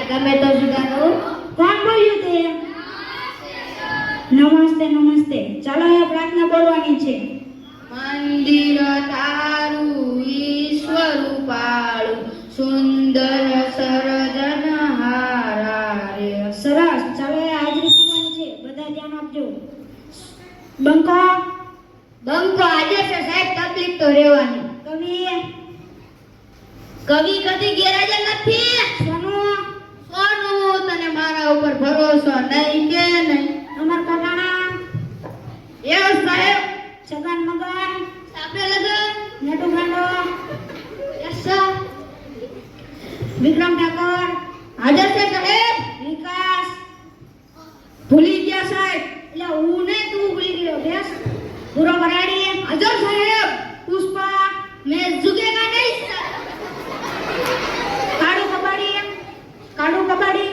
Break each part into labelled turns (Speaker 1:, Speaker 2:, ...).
Speaker 1: ગમે તો જુદા કહું.
Speaker 2: કોણ બોલ્યું તે? નમસ્તે નમસ્તે. ચાલો એ પ્રાર્થના બોલવાની છે.
Speaker 1: મંદિર તારું ઈશ્વર પાળું સુંદર સર્જન હારા રે.
Speaker 2: સરસ. ચાલો એ હાજરી પૂરવાની છે. બધા ધ્યાન આપજો. બંકો
Speaker 1: બંકો આજે છે સાહેબ, તકલીફ તો રહેવાની.
Speaker 2: કવિ
Speaker 1: કવિ કદી ગેરહાજર નથી.
Speaker 2: સોનું
Speaker 1: સોનું તને મારા ઉપર ભરોસો નહીં કે નહીં?
Speaker 2: અમર કોટાણા
Speaker 1: એ સાહેબ.
Speaker 2: છગન મગન
Speaker 1: સાપે લગન.
Speaker 2: નટુ ગાંડો
Speaker 1: યસ સર.
Speaker 2: વિક્રમ ઠાકોર
Speaker 1: હાજર છે સાહેબ.
Speaker 2: વિકાસ
Speaker 1: ભૂલી ગયા સાહેબ.
Speaker 2: એટલે હું ને તું ભૂલી ગયો. બેસ. પૂરો ભરાડી
Speaker 1: હાજર સાહેબ.
Speaker 2: પુષ્પા
Speaker 1: मैं झुकेगा नहीं सर.
Speaker 2: કાડુ કબાડી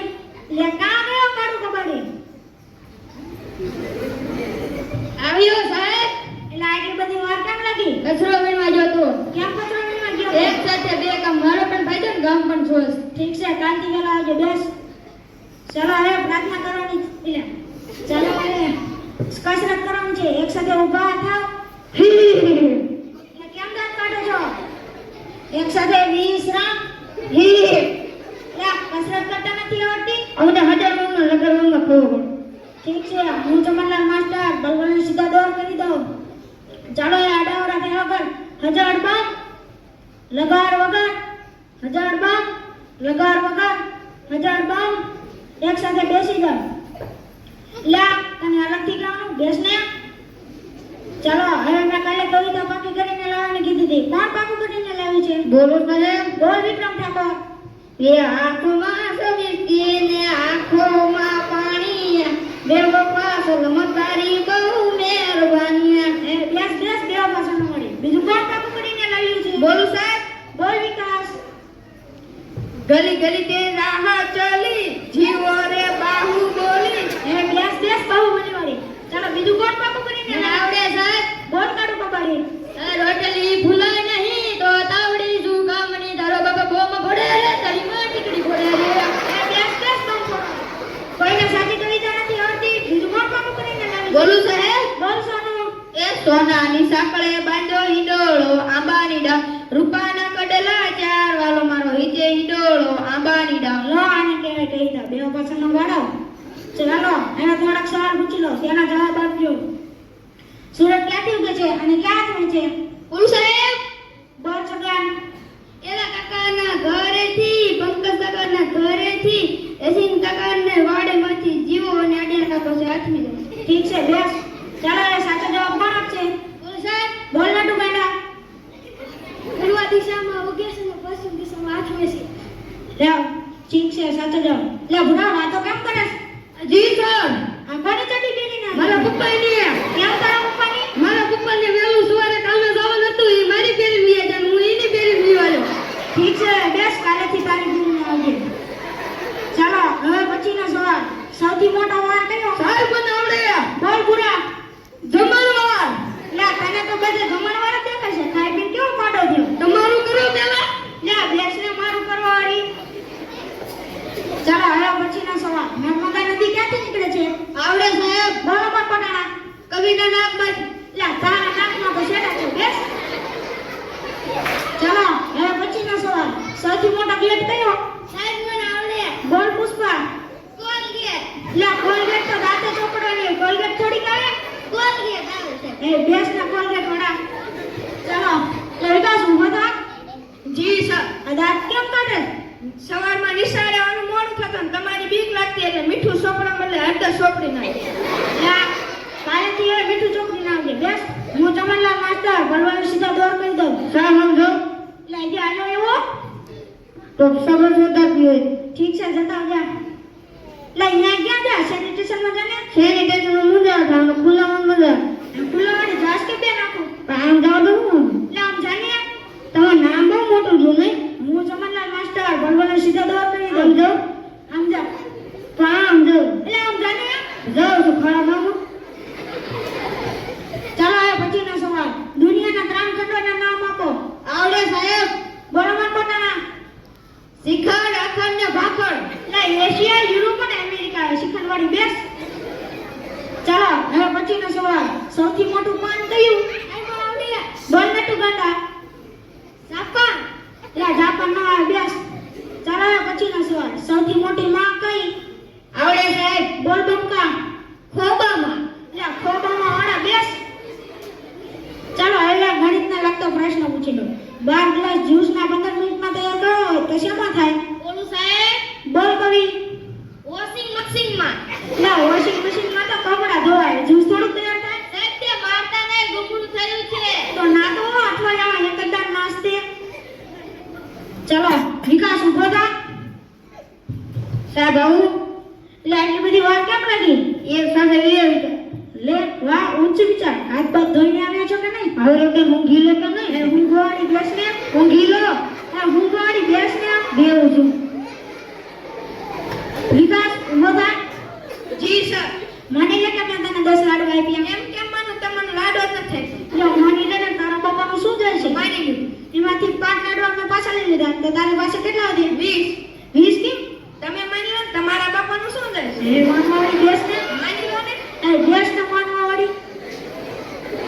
Speaker 2: લે કા ગયો કાડુ કબાડી?
Speaker 1: આવ્યો સાહેબ.
Speaker 2: એટલે આટલી બધી વાર કેમ લાગી?
Speaker 1: કચરો વીણવા ગયો તો.
Speaker 2: કેમ કચરો વીણવા ગયો?
Speaker 1: એક સાથે બે કામ, મારો પણ ફાયદો ને ગામ પણ છોસ.
Speaker 2: ઠીક છે, કાલથી વેલા આવજો. બેસ. ચાલો હવે પ્રાર્થના કરવાની છે. ચાલો હવે કસરત કરવાની છે. એક સાથે ઊભા થાવ. એટલે કેમ દાંત કાઢો છો? એક સાથે વિશ્રામ. એટલે કસરત કરતા નથી આવડતી?
Speaker 1: અમને 1000 નો લગાડવામાં કહો.
Speaker 2: ઠીક છે, હું ચમનલાલ માસ્ટર બલવલને સીધા દોર કરી દઉં. ચાલો એ આડાવડા થયા વગર 1000 બામ લગાર વગર 1000 બામ લગાર વગર 1000 બામ એક સાથે બેસી જાવ. લા તને અલગથી ગાવાનું બેસ ને. ચાલો હવે મેં કાલે કવિતા પાકી કરીને લાવવાની કીધી હતી. કોણ પાકું કરીને લાવી છે?
Speaker 1: બોલો સાહેબ.
Speaker 2: બોલ વિક્રમ ઠાકોર.
Speaker 1: એ આંખમાં સવિસ્તી ને આંખોમાં પાણી, બે બપ્પા સલમત તારી બહુ મહેરબાની.
Speaker 2: એ બેસ બેસ બે ભાષાનો મળી. બીજું કોણ પાકું કરીને લાવ્યું છે?
Speaker 1: બોલો સાહેબ.
Speaker 2: બોલ વિકાસ.
Speaker 1: ગલી ગલી તે રાહ ચલી, જીવો રે બાહુબલી.
Speaker 2: એ બેસ બેસ બાહુબલી વાળી. ચાલો બીજું કોણ પાકું કરીને
Speaker 1: મને
Speaker 2: લાવ્યું?
Speaker 1: આવડે સાહેબ.
Speaker 2: બોલ કાઢું કબાડી.
Speaker 1: રોટલી ભૂલાય નહીં તો તાવડી જુગામણી, તારો બાબા બોમ ઘોડે રે, તારી માં ટીકડી ઘોડે રે.
Speaker 2: એ બેસ બેસ બંકો. કોઈને સાચી કવિતા નથી આવડતી? બીજું કોણ પાકું કરીને લાવ્યું?
Speaker 1: બોલું સાહેબ.
Speaker 2: બોલ સોનું.
Speaker 1: એ સોનાની સાંકળે બાંધ્યો હિંડોળો આંબાની ડાળ, રૂપાના કડલા ચાર વાલો મારો હિચે હિંડોળો આંબાની ડાળ.
Speaker 2: લો આને કહેવાય કવિતા. બે ભાષાનો વાળો. ચાલો એના થોડાક સવાલ પૂછી લો, તેના જવાબ આપજો. સુરત ક્યાંથી ઉગે છે અને ક્યાં થાય છે?
Speaker 1: બોલું સાહેબ.
Speaker 2: બોલ છગન.
Speaker 1: એલા કાકાના ઘરેથી, પંકજ કાકાના ઘરેથી, એસીન કાકાને વાડેમાંથી જીવો અને અડિયાર કાકો છે હાથમી જાય.
Speaker 2: ઠીક છે, બેસ. ચાલો એ સાચો જવાબ કોણ આપશે?
Speaker 1: બોલું સાહેબ.
Speaker 2: બોલ નટુ ગાંડા.
Speaker 1: પૂર્વ દિશામાં ઉગે છે ને પશ્ચિમ દિશામાં હાથમી છે.
Speaker 2: લે ઠીક છે, સાચો જવાબ. લે ભૂરા વાતો કેમ કરે છે?
Speaker 1: જી સર.
Speaker 2: આ કોની ચડી બેરી ના?
Speaker 1: મારા પપ્પાની.
Speaker 2: કેમ તારા પપ્પાની?
Speaker 1: મારા પપ્પાને વહેલું સવારે કામે જવાનું હતું, એ મારી ફેરી વી જાય, હું એની ફેરી વીવાયો.
Speaker 2: ઠીક છે, બેસ. કાલેથી તારી ગુરુને આવજે. ચાલો હવે પછીનો સવાલ. સૌથી મોટો વાર કયો?
Speaker 1: સાહેબ મને આવડે.
Speaker 2: બોલ ભૂરા.
Speaker 1: જમણવાર.
Speaker 2: લે તને તો બધે જમણવાર જ દેખાય છે. ખાઈ પીને કેવો પાડો થયો?
Speaker 1: તમારું કરો પેલા.
Speaker 2: લે બેસને મારું કરવા વાળી. ચાલો હવે પછીનો સવાલ. નર્મદા નદી ક્યાંથી નીકળે છે?
Speaker 1: આવડે સાહેબ.
Speaker 2: બરોબર પટાણા.
Speaker 1: કવિના નાકમાંથી.
Speaker 2: લે તારા નાકમાં તો શેડા છે. બેસ. ચાલો હવે પછીનો સવાલ. સૌથી મોટો ગેટ કયો?
Speaker 1: સાહેબ મને આવડે.
Speaker 2: બોલ પુષ્પા.
Speaker 1: કોલગેટ.
Speaker 2: લે કોલગેટ તો દાંતે ચોપડવાની. કોલગેટ થોડીક આવે?
Speaker 1: કોલગેટ આવે છે.
Speaker 2: એ બેસ ના કોલગેટ વડા. ચાલો લે વિકાસ ઊભો થા.
Speaker 1: જી સર.
Speaker 2: આ દાંત કેમ કાઢે?
Speaker 1: સવારમાં નિશાળે આવવાનું મોડું થતું ને તમારી બીક લાગતી એટલે મીઠું સોપડા બદલે હળદર સોપડી નાખી.
Speaker 2: લે કાલેથી હવે મીઠું ચોકડી ના આવજે. બેસ. હું ચમનલાલ માસ્ટર બલવાને સીધા દોર કરી દઉં.
Speaker 1: સાહેબ સમજો.
Speaker 2: લે જે આનો એવો
Speaker 1: તો સબર જોતા પીએ.
Speaker 2: ઠીક છે, જતા જા. લે અહીંયા ક્યાં જા? સેનિટેશનમાં જાને.
Speaker 1: સેનિટાઈઝર મજા આવે, ખુલ્લામાં મજા આવે.
Speaker 2: ખુલ્લાવાળી ઘાસ કે બે નાખું?
Speaker 1: આમ જાવ દઉં.
Speaker 2: લે આમ જાને.
Speaker 1: તમારું નામ બહુ મોટું જો નહીં.
Speaker 2: હું ચમનલાલ માસ્ટર બલવાને સીધા દોર કરી
Speaker 1: આમ
Speaker 2: દઉં.
Speaker 1: જાવ.
Speaker 2: આમ જા.
Speaker 1: આમ જાવ.
Speaker 2: એટલે આમ જાને.
Speaker 1: જાવ છું ખરા બાબુ.
Speaker 2: ચાલો હવે પછીનો સવાલ. દુનિયાના 3 ખંડોના નામ આપો.
Speaker 1: આવડે સાહેબ.
Speaker 2: બરોબર પોતાના.
Speaker 1: શિખર, અખંડ ને ભાખડ.
Speaker 2: લે એશિયા, યુરોપ અને અમેરિકા શિખંડવાળી બેસ. ચાલો હવે પછીનો સવાલ. સૌથી મોટું પાન કયું? બોલ નટુ ગાંડા.
Speaker 1: જાપાન.
Speaker 2: જાપાન નો આવે બેસ. ચાલો હવે પછીનો સવાલ. સૌથી મોટી માં કઈ?
Speaker 1: આવડે સાહેબ.
Speaker 2: બોલ બંકા.
Speaker 1: ખોબામાં.
Speaker 2: ખોબામાં વાળા બેસ. ચાલો હવે ગણિતને લગતો પ્રશ્ન પૂછી દો. 12 ગ્લાસ જ્યુસ ના 15 મિનિટમાં તૈયાર કરો હોય તો શેમાં થાય?
Speaker 1: બોલું સાહેબ.
Speaker 2: બોલ કવિ.
Speaker 1: વોશિંગ મશીનમાં.
Speaker 2: વોશિંગ મશીનમાં તો કપડા ધોવાય, જ્યુસ થોડું તૈયાર થાય.
Speaker 1: સાહેબ તે મારતા નહીં, ગુગળું થયું છે.
Speaker 2: તો ના તો આટલો જ આવે એકદમ નાસ્તે. ચલો વિકાસ ઉભો થા.
Speaker 1: સાહેબ આવું.
Speaker 2: એટલે આટલી બધી વાર કેમ લાગી?
Speaker 1: એક સાથે વિચાર.
Speaker 2: લે વાહ, ઊંચ વિચાર. હાથ પગ ધોઈને આવ્યા છો કે નહીં?
Speaker 1: હવે રોટે ઊંઘી લો કે નહીં?
Speaker 2: ઊંઘવાળી બેસ ને.
Speaker 1: ઊંઘી લો.
Speaker 2: ઊંઘવાળી બેસ ને.
Speaker 1: બેવું છું.
Speaker 2: વિકાસ ઉભો થા.
Speaker 1: જી સર.
Speaker 2: માની લે કે મેં તને 10 લાડવા આપ્યા.
Speaker 1: એમ કેમ માનું? તમને લાડો જ નથી.
Speaker 2: જો માની લે ને તારા બાપાનું શું જાય છે?
Speaker 1: માની લ્યો.
Speaker 2: એમાંથી 5 લાડવા મેં પાછા લઈ લીધા. તો તારી પાસે કેટલા વધ્યા?
Speaker 1: 20.
Speaker 2: 20 કેમ?
Speaker 1: તમે માની લો ને, તમારા બાપાનું શું થાય?
Speaker 2: એ માનવાળી બેસ ને.
Speaker 1: માની લો ને.
Speaker 2: દેશ ને માનવાવાળી.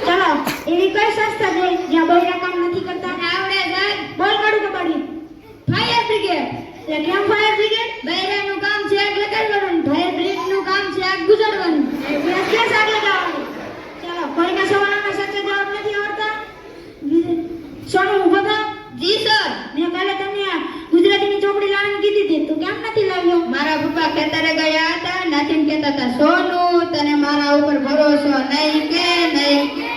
Speaker 2: ચલો એવી કઈ સંસ્થા છે જ્યાં બૈરા કામ નથી કરતા?
Speaker 1: આવડે સાહેબ.
Speaker 2: બોલ કાઢું કબાડી.
Speaker 1: Fire brigade.
Speaker 2: એટલે કેમ ફાયર બ્રિગેડ?
Speaker 1: બૈરાનું કામ છે આગ લગાડવાનું. ફાયર બ્રિગેડનું કામ છે આગ ગુજારવાનું.
Speaker 2: બેસ કેસ આગ લગાવવાની. ચલો કોઈના સવાલોના સાચા જવાબ નથી આવડતા? સોનું ઉભો થા.
Speaker 1: જી સર.
Speaker 2: મેં કાલે તમને આ ગુજરાતીની ચોપડી લાવવાની કીધી હતી, તું કેમ નથી લાવ્યો?
Speaker 1: મારા પપ્પા ખેતરે ગયા હતા, નાચીને કહેતા હતા, સોનું તને મારા ઉપર ભરોસો નહીં કે નહીં કે